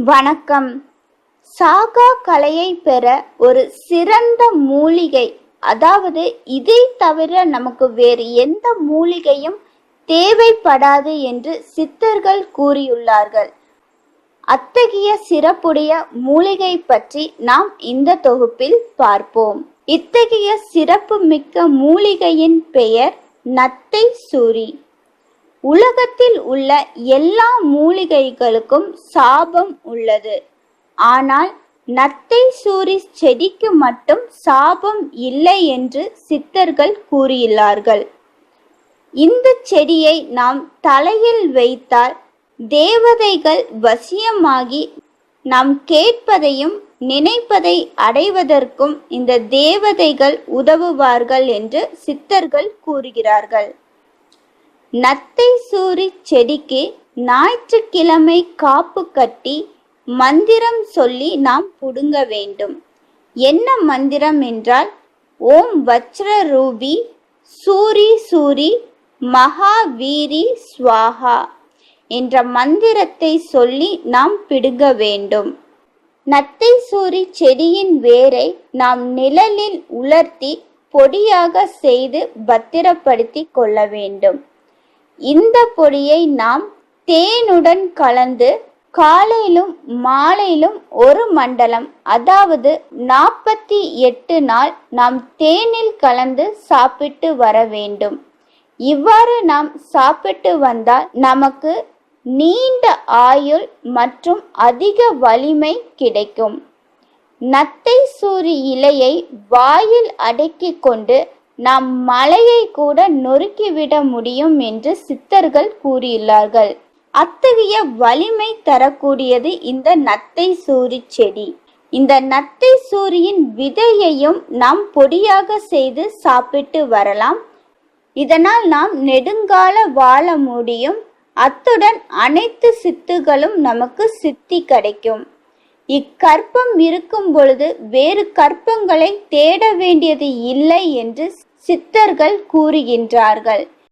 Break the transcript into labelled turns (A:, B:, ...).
A: வணக்கம். சாகா கலையை பெற ஒரு சிறந்த மூலிகை, அதாவது இதை தவிர நமக்கு வேறு எந்த மூலிகையும் தேவைப்படாது என்று சித்தர்கள் கூறியுள்ளார்கள். அத்தகைய சிறப்புடைய மூலிகை பற்றி நாம் இந்த தொகுப்பில் பார்ப்போம். இத்தகைய சிறப்பு மிக்க மூலிகையின் பெயர் நத்தை சூரி. உலகத்தில் உள்ள எல்லா மூலிகைகளுக்கும் சாபம் உள்ளது. ஆனால் நத்தை சூரி செடிக்கு மட்டும் சாபம் இல்லை என்று சித்தர்கள் கூறியுள்ளார்கள். இந்த செடியை நாம் தலையில் வைத்தால் தேவதைகள் வசியமாகி நாம் கேட்பதையும் நினைப்பதை அடைவதற்கும் இந்த தேவதைகள் உதவுவார்கள் என்று சித்தர்கள் கூறுகிறார்கள். நத்தை சூரி செடிக்கு ஞாயிற்றுக்கிழமை காப்பு கட்டி மந்திரம் சொல்லி நாம் புடுங்க வேண்டும். என்ன மந்திரம் என்றால், ஓம் வஜ்ர ரூபி சூரி சூரி மகாவீரி ஸ்வாஹா என்ற மந்திரத்தை சொல்லி நாம் பிடுங்க வேண்டும். நத்தை சூரி செடியின் வேரை நாம் நிழலில் உலர்த்தி பொடியாக செய்து பத்திரப்படுத்தி கொள்ள வேண்டும். இந்த பொடியை நாம் தேனுடன் கலந்து காலையிலும் மாலையிலும் ஒரு மண்டலம், அதாவது 48 நாள் நாம் தேனில் கலந்து சாப்பிட்டு வர வேண்டும். இவ்வாறு நாம் சாப்பிட்டு வந்தால் நமக்கு நீண்ட ஆயுள் மற்றும் அதிக வலிமை கிடைக்கும். நத்தை சூரி இலையை வாயில் அடக்கி கொண்டு நாம் மலையை கூட நொறுக்கிவிட முடியும் என்று சித்தர்கள் கூறியுள்ளார்கள். அத்தகைய வலிமை தரக்கூடியது இந்த நத்தை சூரி செடி. இந்த நத்தை சூரியின் விதையையும் நாம் பொடியாக செய்து சாப்பிட்டு வரலாம். இதனால் நாம் நெடுங்கால வாழ முடியும். அத்துடன் அனைத்து சித்துகளும் நமக்கு சித்தி கிடைக்கும். இக்கற்பம் இருக்கும் பொழுது வேறு கற்பங்களை தேட வேண்டியது இல்லை என்று சித்தர்கள் கூறுகின்றார்கள்.